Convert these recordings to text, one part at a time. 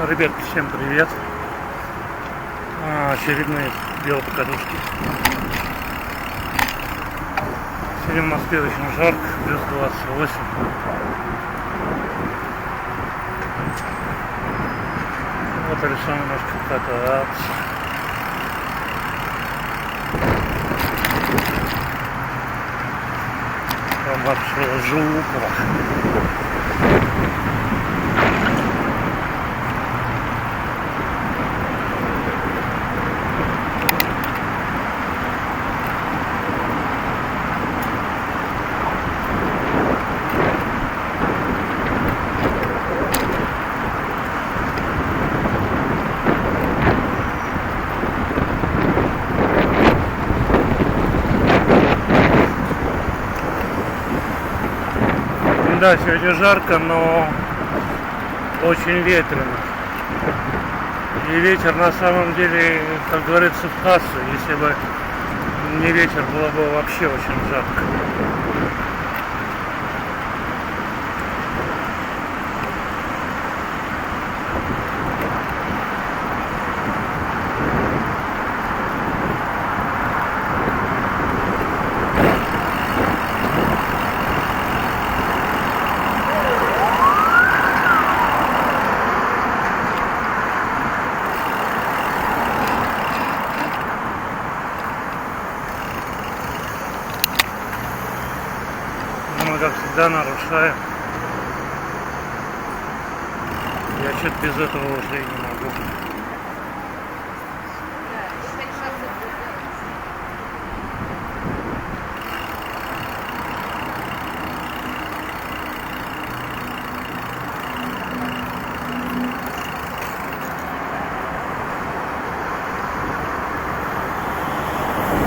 Ребятки, всем привет! Очередные велопокатушки. Сегодня в Москве очень жарко, плюс 28. Вот решил немножко кататься. Там вообще Жукова. Да, сегодня жарко, но очень ветрено. И ветер на самом деле, как говорится, в кассу. Если бы не ветер, было бы вообще очень жарко. Мы, как всегда, нарушаем. Я что-то без этого уже и не могу.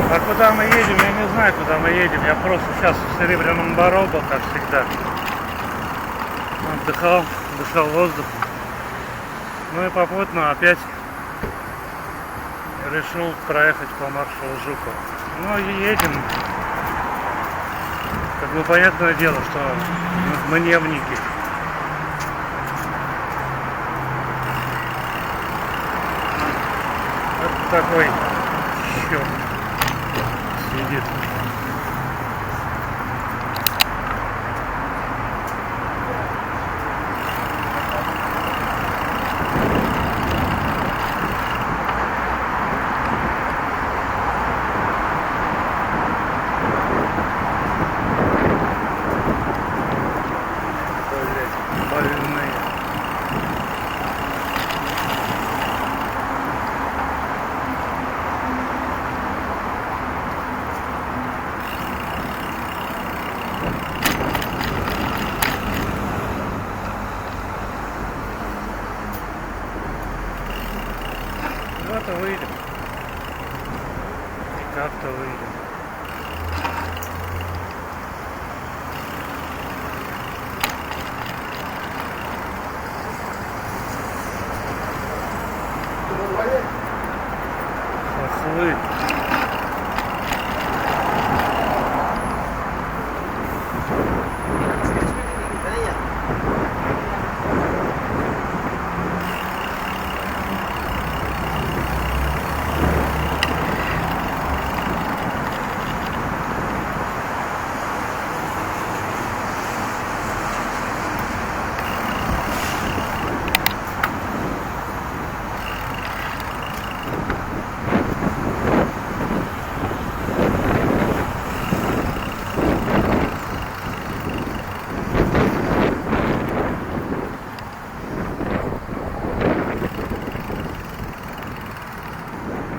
А куда мы едем? Я не знаю, куда мы едем. Я просто сейчас в Серебряном Бару был, как всегда. Отдыхал, дышал воздухом. Ну и попутно опять решил проехать по маршалу Жукова. Ну и едем. Как бы понятное дело, что мы дневники. Вот такой черт сидит. Больные. Вот и выйдем. И как-то выйдем. Хохлы.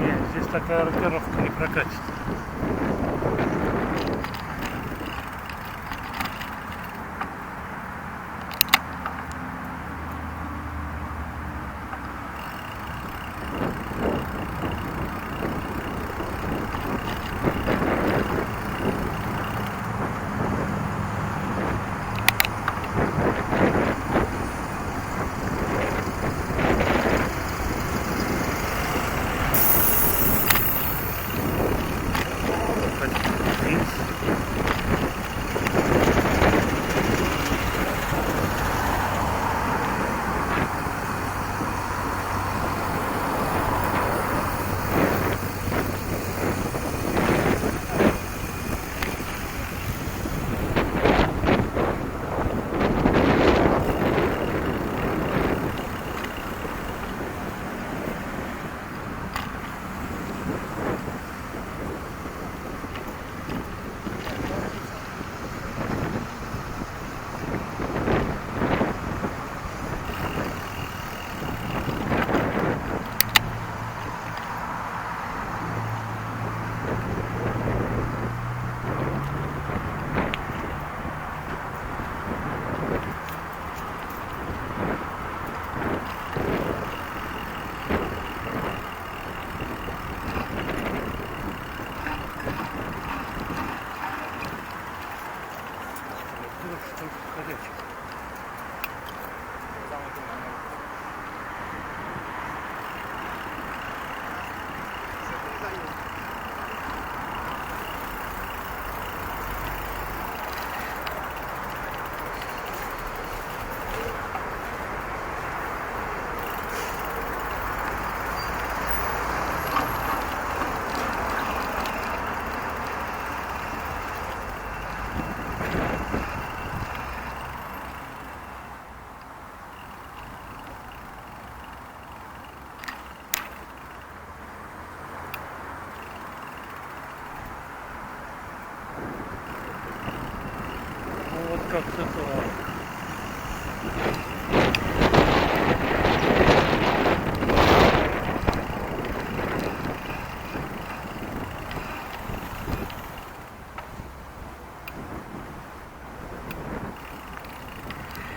Нет, здесь такая рокировка не прокатит. как-то так.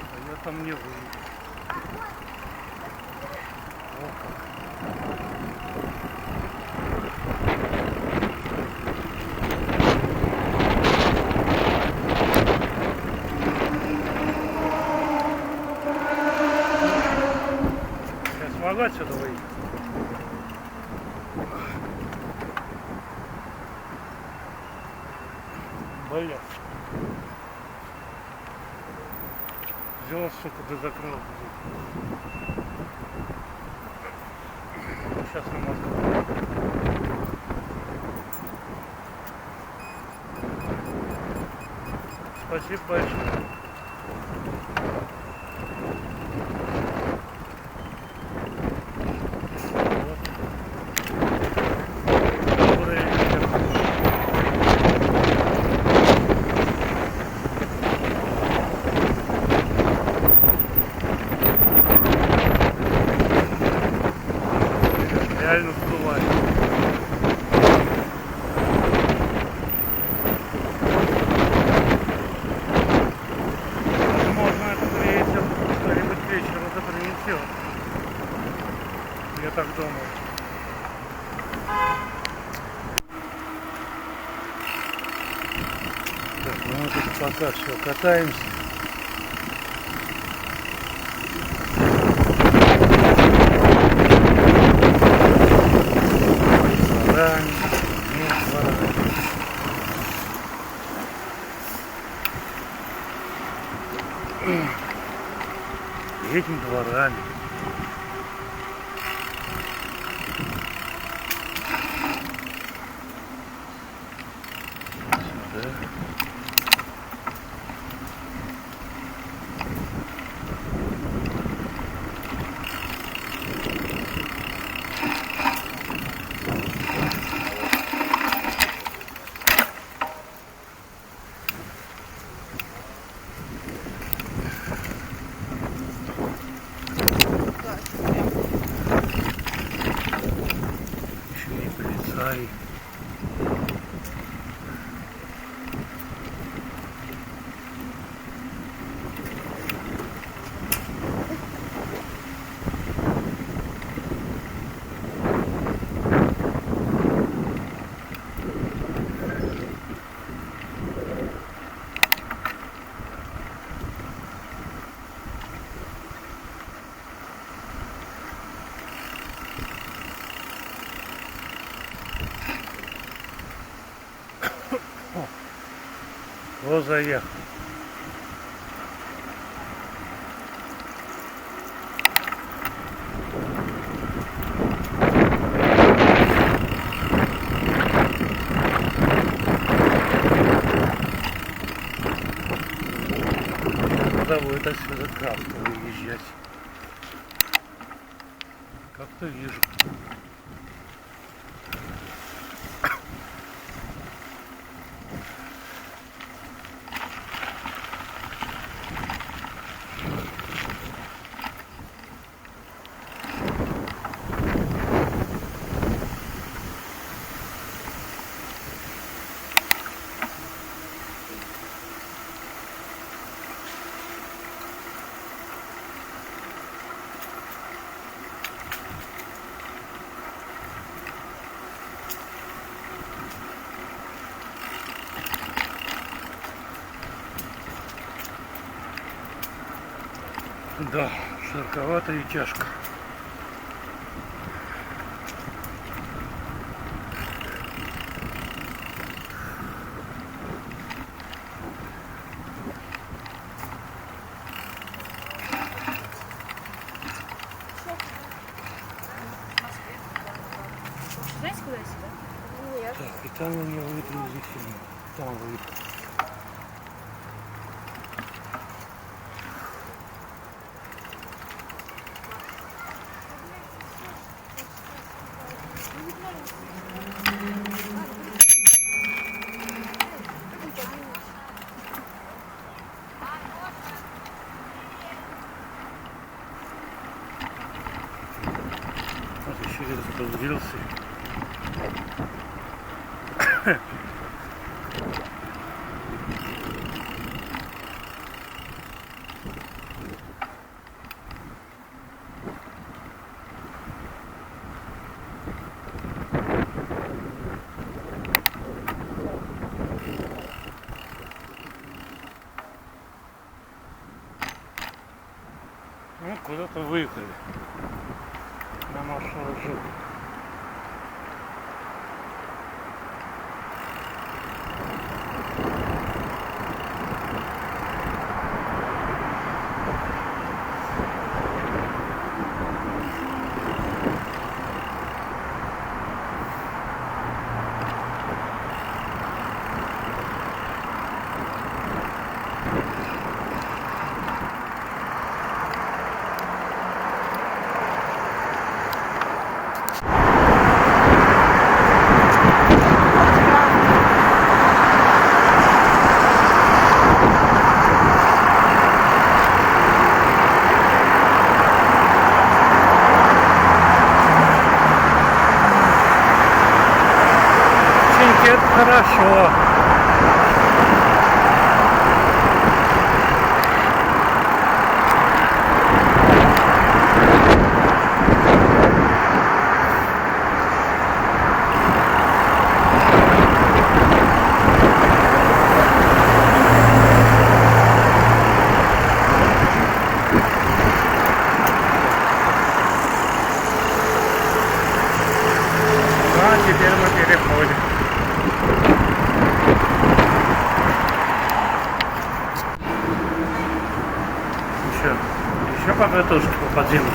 А я там не выйду. О, как. Я смогу отсюда выйти? Блядь. Взял, сука, да закрыл. Сейчас на Москву. Спасибо большое. Реально вплывает. Возможно, этот ветер что-нибудь вечером это принесет. Я так думаю. Так, ну мы тут пока все катаемся. Едем дворами. Сюда. Еще и полицай. Вот заехал. Куда будет отсюда как-то выезжать? Как-то вижу. Да, жарковато и тяжко. Знаете, куда сюда? Нет. Так, и там у него выйдет из эфира. Там выйдет. Или сбился. Ну, куда-то выехали на маршрут. Это хорошо. А теперь мы переходим. Еще по катушке по подзему.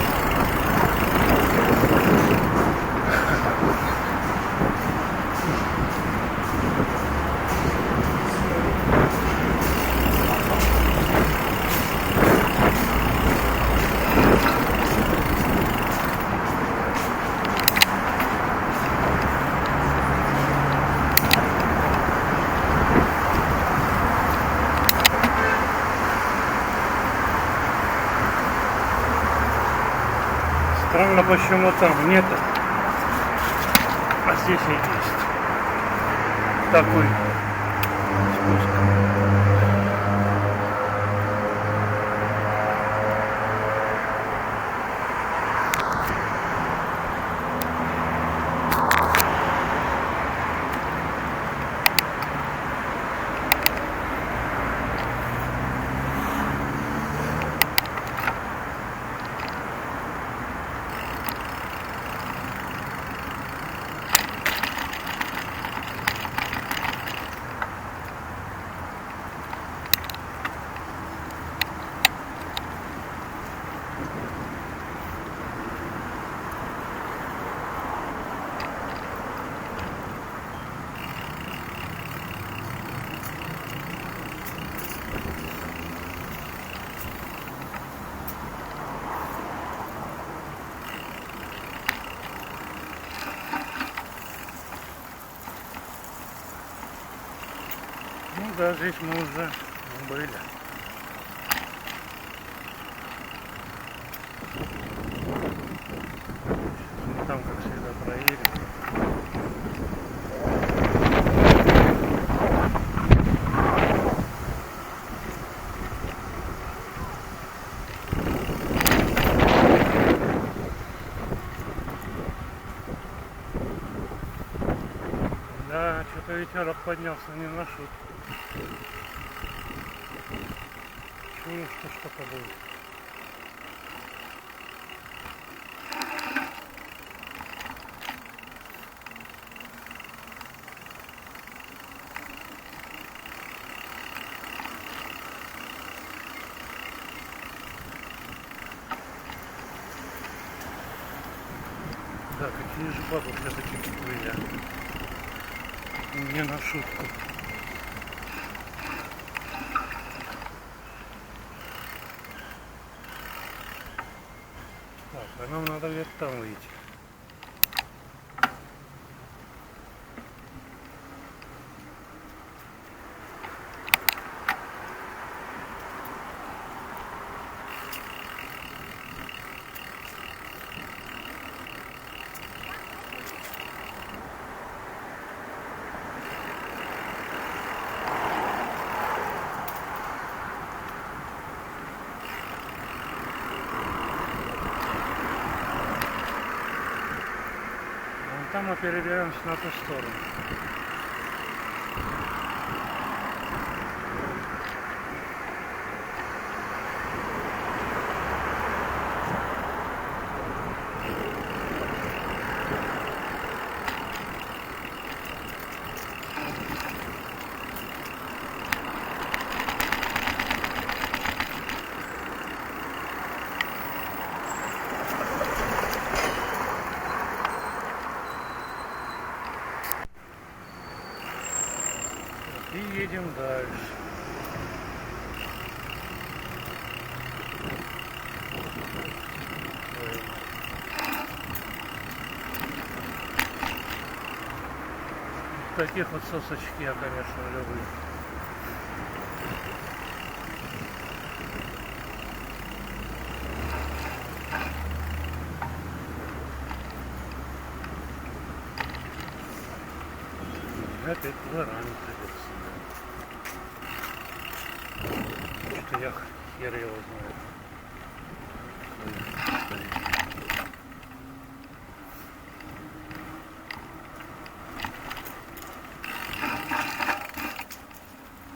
Странно, почему там нет, а здесь и есть такой спуск. Ну да, здесь мы уже были. Мы там, как всегда, проедем. Да, что-то ветерок поднялся не на шутку. Чую, что что-то будет. Да, какие же бабы все-таки были. Не на шутку. Так, а нам надо где-то там выйти. там мы переберемся на ту сторону. И едем дальше. Таких вот сосочки я, конечно, люблю. Опять ворами придется. Что я хер его знаю.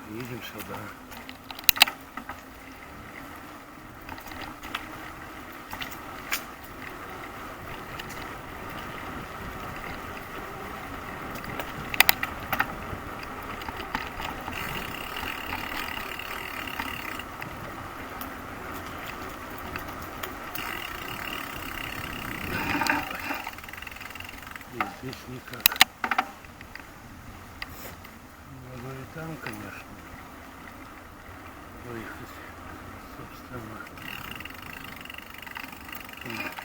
Едем сюда. И здесь никак. Могу и там, конечно, выехать, собственно.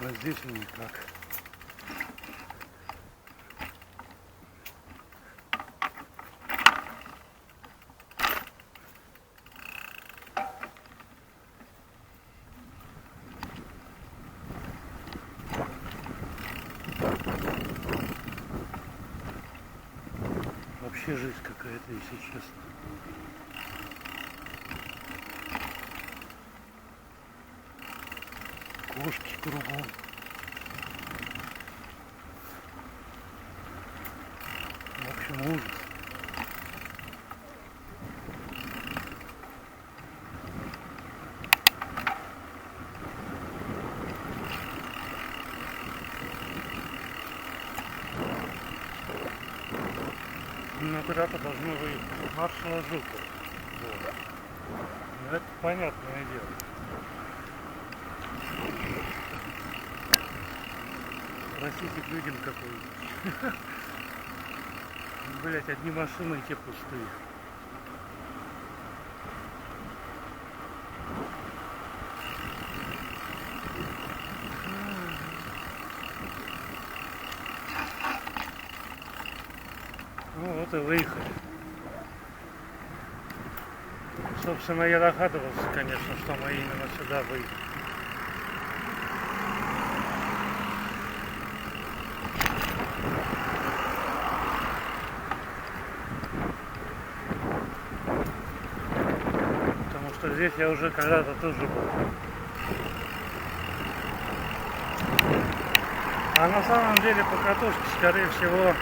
А здесь и никак. Вообще жизнь какая-то, если честно. Кошки кругом. В общем, ужас. Ну, куда-то должны выехать. Маршала Жукова. Вот. Ну, это понятное дело. Спросите к людям какой. Блять, одни машины и те пустые. Ну вот и выехали. Собственно, я догадывался, конечно, что мы именно сюда выехали. Потому что здесь я уже когда-то тоже был. А на самом деле покатушки, скорее всего,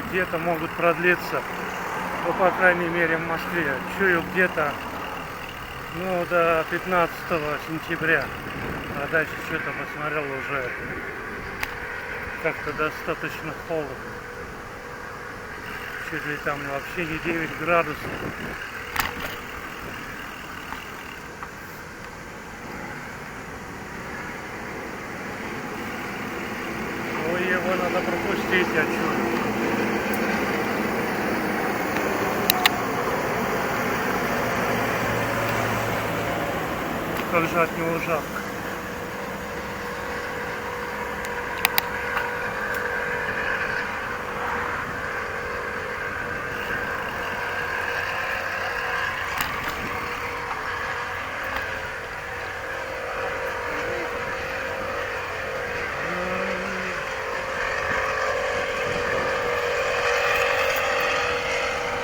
где-то могут продлиться, ну, по крайней мере, в Москве. Чую где-то, ну, до 15 сентября. А дальше что-то посмотрел уже как-то достаточно холодно. Чуть ли там вообще не 9 градусов. Ой, его надо пропустить, я чую. Как же от него жарко.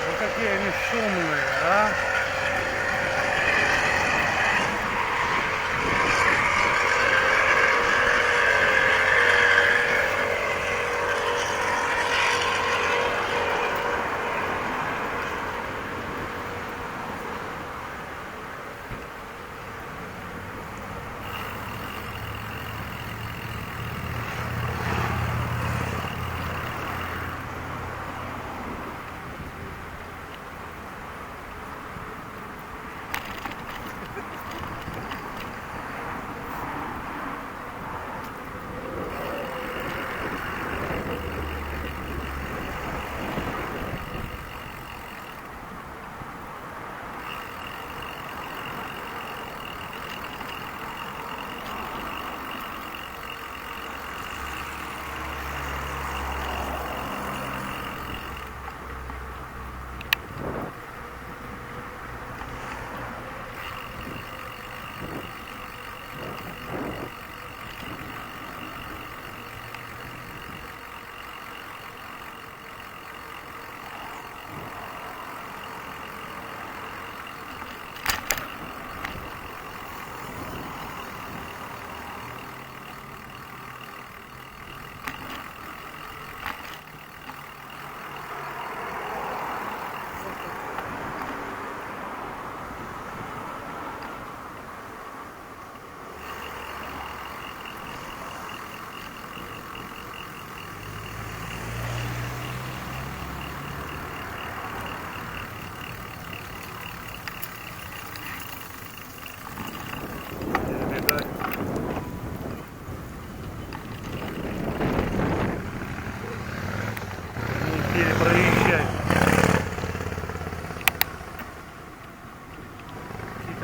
Ну какие они шумные, а?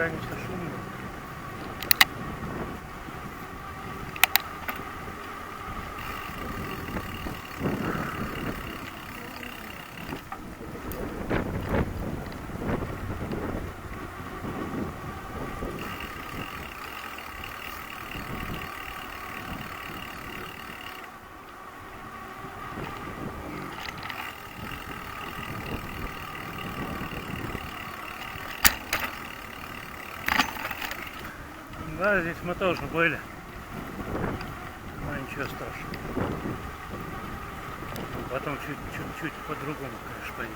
они все шумные. Да, здесь мы тоже были. Но ничего страшного. Потом чуть-чуть по-другому, конечно, поедем.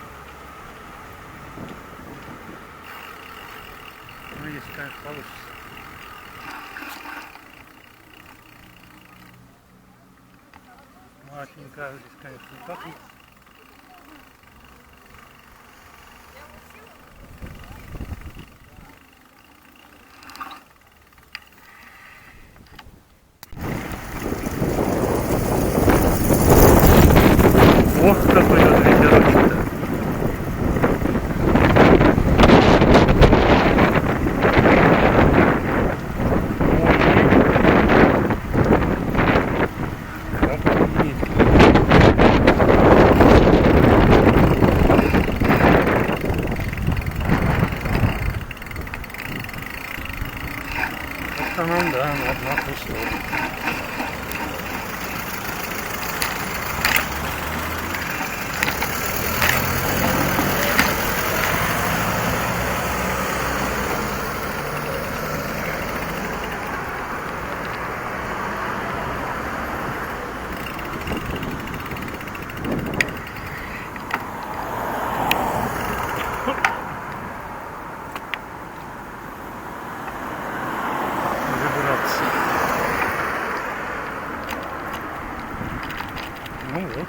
Ну, если, конечно, получится. Матенька, здесь, конечно, не пахнет. Ох, какой тут ветерочек-то. В основном, да, на ту сторону. Ну вот,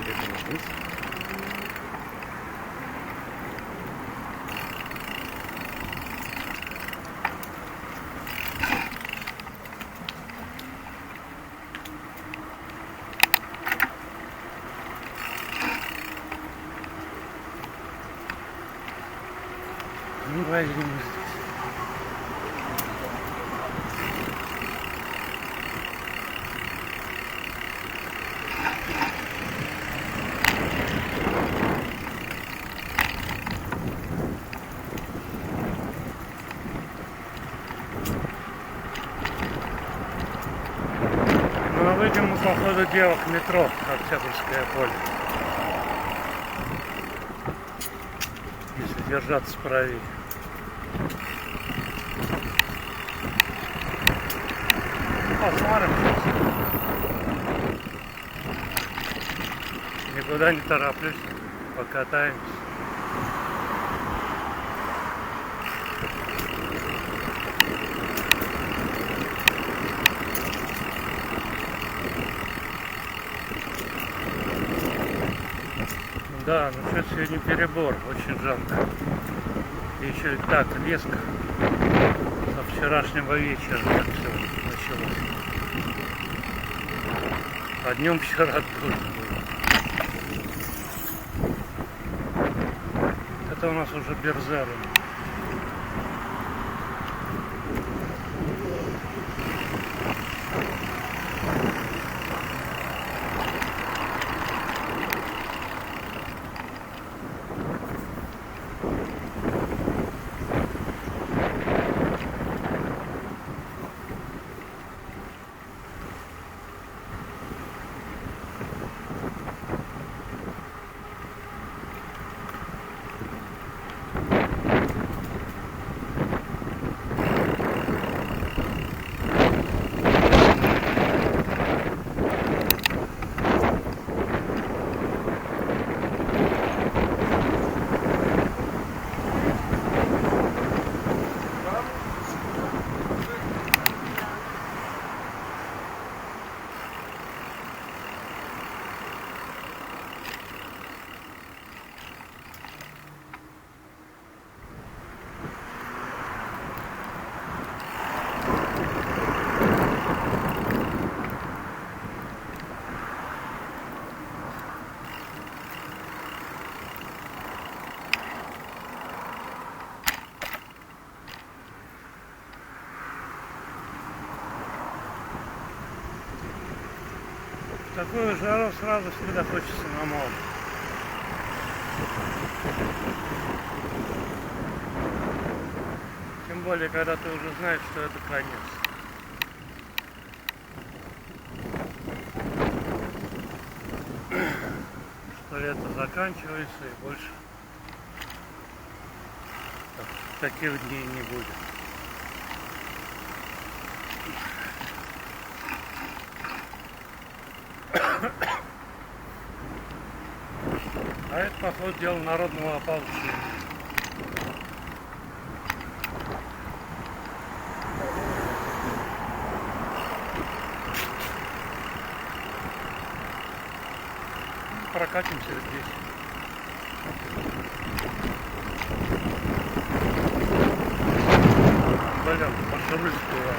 перевернулись. Ну, поедем здесь. Ну, а выйдем мы по ходу дела к метро Октябрьское поле. Если держаться правее. Посмотрим. Никуда не тороплюсь. Покатаемся. Да, ну что сегодня перебор, очень жарко. И еще и так резко. Со вчерашнего вечера так все началось. А днем вчера дождь был. Это у нас уже Берзарин. такую жару сразу всегда хочется на море. Тем более, когда ты уже знаешь, что это конец. Что лето заканчивается и больше таких дней не будет. А это, по ходу дела, народного ополчения. Прокатимся здесь. Блин, пошли сюда.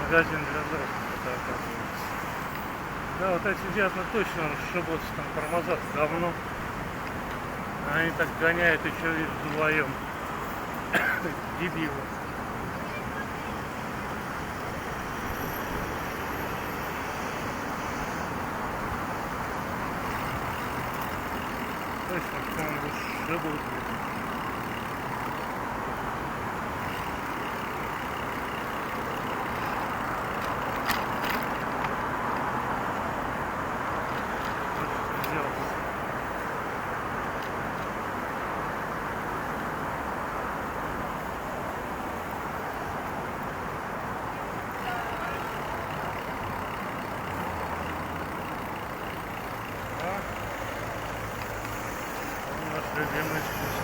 Магазин для взрослых, это оказывается. Да, вот эти дятлы точно расшибутся, там тормоза говно. Они так гоняют еще и вдвоем. Дебилы. Точно, что-нибудь шибут. Любимый спуск.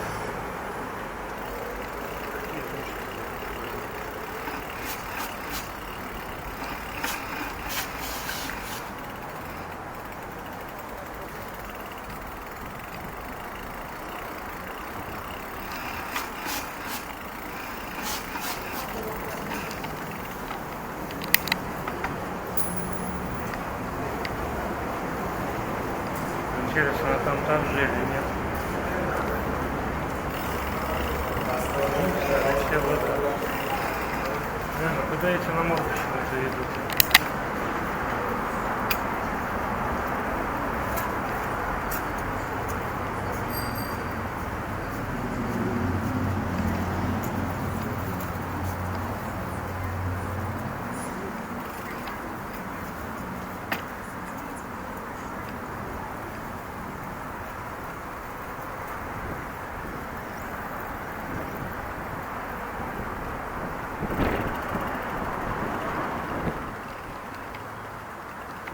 Интересно, а там так же или нет? Вообще вот. Наверное, куда эти на мордочную заведут?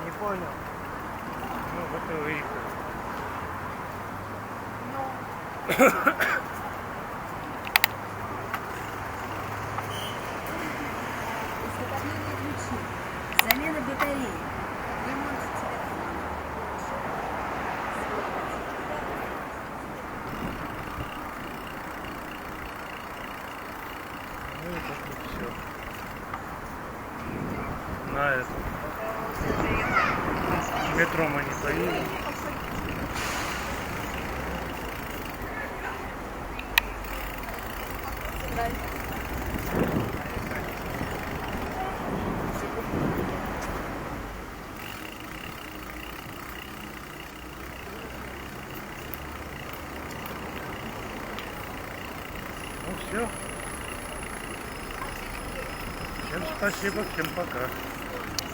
Не понял. Ну, вот и выехали. Изготовление ключей, замена батареи, ремонт телефона. Ну и тут все. На это. Метро мы не поедем. Ну все. Всем спасибо, всем пока.